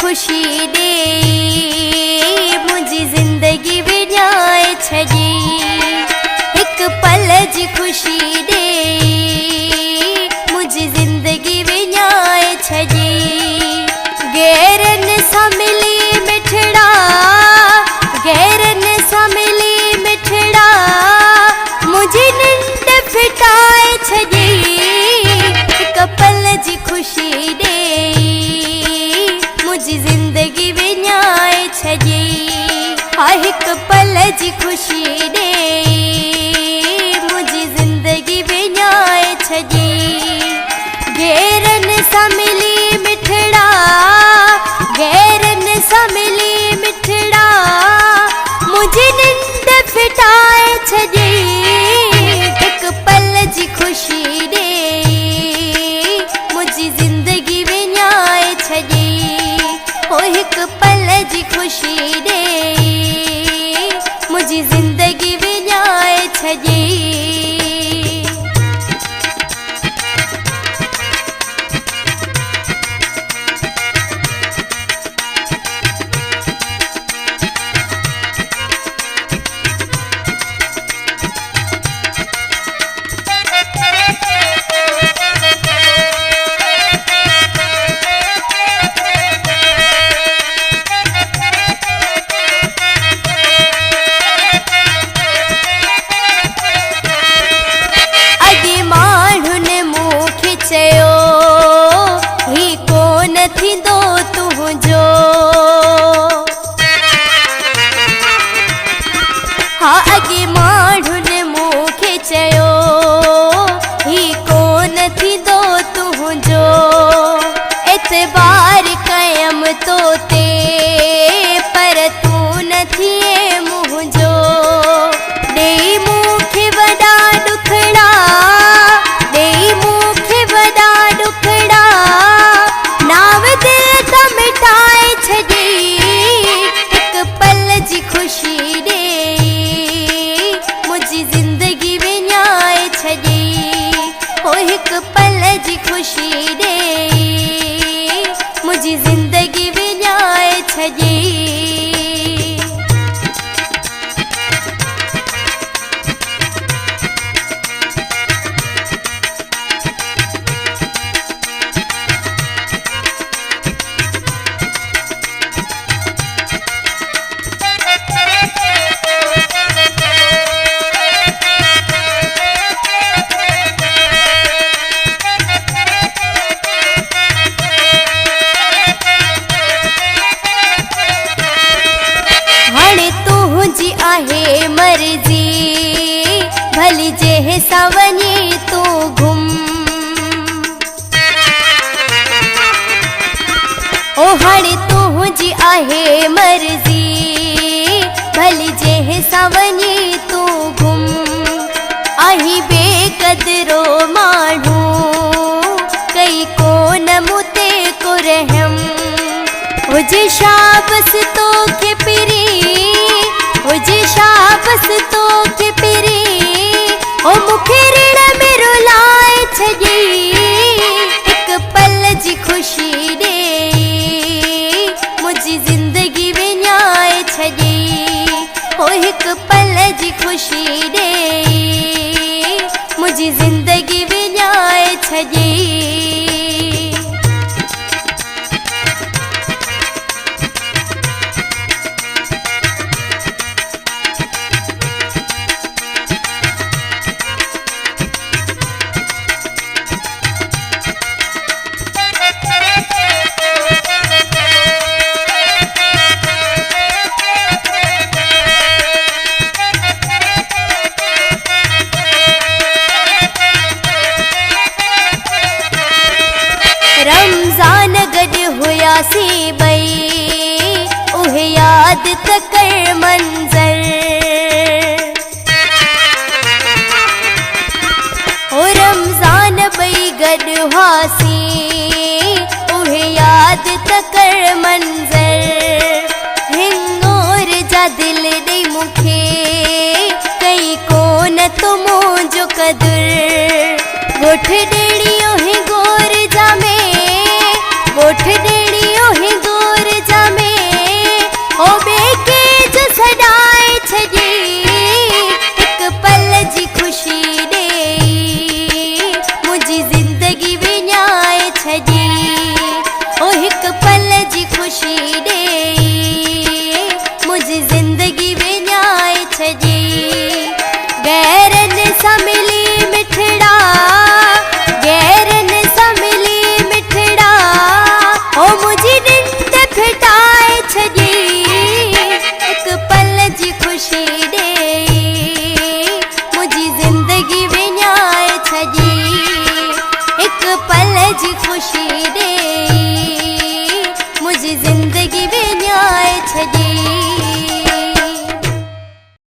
खुशी दे मुझी जिंदगी विन्याय छजी एक पल जी खुशी दे मुझी जिंदगी विन्याय छजी गैरन सा मिली मिठड़ा गैरन सा मिली मिठड़ा मुझी निंड फिटाए छजी एक पल जी खुशी दे मुझी जिंदगी विन्याय छजी एक पल जी खुशी दे मुझी जिंदगी विन्याय छजी गैरन सा मिली मिठड़ा गैरन सा मिली मिठड़ा मुझी निंड फिटाए छजी एक पल जी खुशी दे मुझी जिंदगी विन्याय छजी ओ एक पल जी खुशी दे मुझी जिंदगी विन्याय छजी एतबार कयम तो ते पर तू नथी मुझो दे मुखे वडा दुखड़ा दे मुखे वडा दुखड़ा नाव दिल ता मिटाए छजी एक पल जी खुशी दे मुझी जिंदगी विन्याय छजी ओ एक पल जी खुशी दे मुझी जिंदगी विन्याय छजी आहे मर्जी भली जे सवनी तू घुम ओ हड़े तू जी आहे मर्जी भली जे सवनी तू घुम आही बेकदरो माण्हू कई कोन मुते को रहम हुजे शाबस तो के पिरी हुजे शाबस तो के पिरी ओ मुखे ऋण में रुलाए छजी एक पल जी खुशी दे मुझी जिंदगी विन्याय छजी ओ एक पल जी खुशी दे मुझी जिंदगी विन्याय छजी रमजान गड हुयासी बई उहे याद तकर मंजर ओ रमजान बई गड हुआसी उहे याद तकर मंजर हिंगोर जा दिल दे मुखे कई कोन तुमो जो कदर गोठ डेड़ियो है गोर जामे गोठ डेड़ियो है गोर जिंदगी